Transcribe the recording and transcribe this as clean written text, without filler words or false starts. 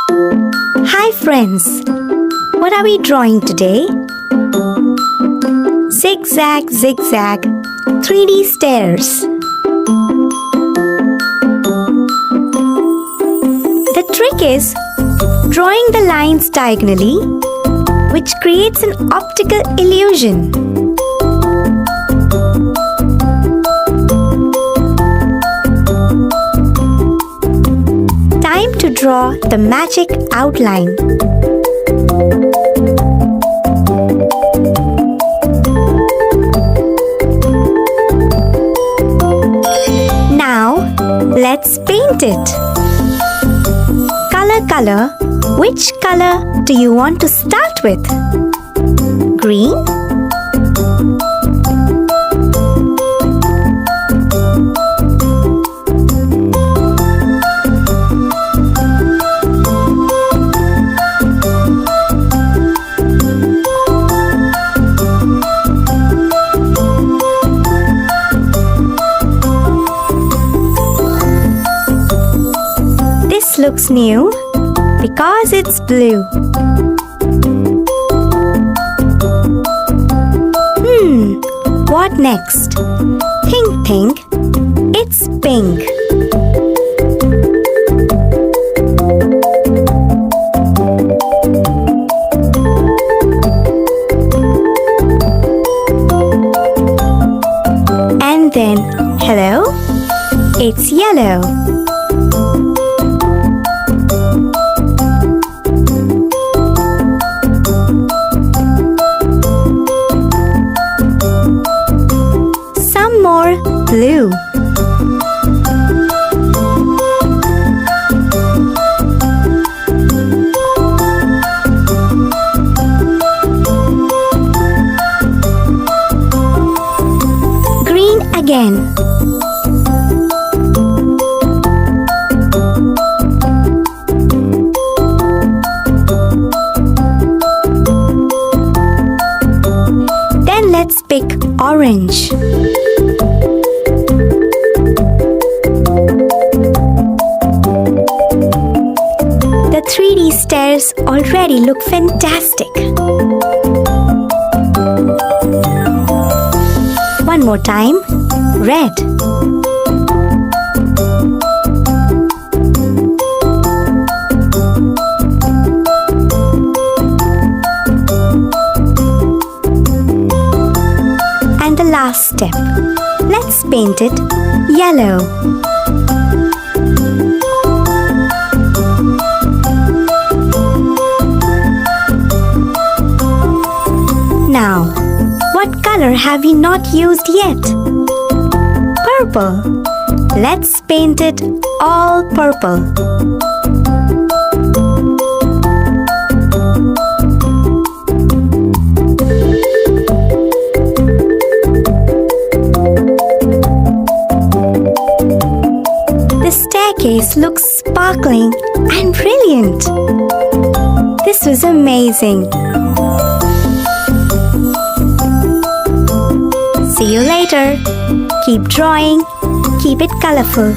Hi friends, what are we drawing today? Zigzag, zigzag, 3D stairs. The trick is drawing the lines diagonally, which creates an optical illusion. Time to draw the magic outline. Now, let's paint it. Color. Which color do you want to start with? Green? This looks new because it's blue. What next? Think. It's pink. And then, hello? It's yellow. More blue. Green again. Then let's pick orange. The 3D stairs already look fantastic. One more time, red. And the last step, let's paint it yellow. Now, what color have we not used yet? Purple. Let's paint it all purple. The staircase looks sparkling and brilliant. This was amazing. See you later. Keep drawing, keep it colorful.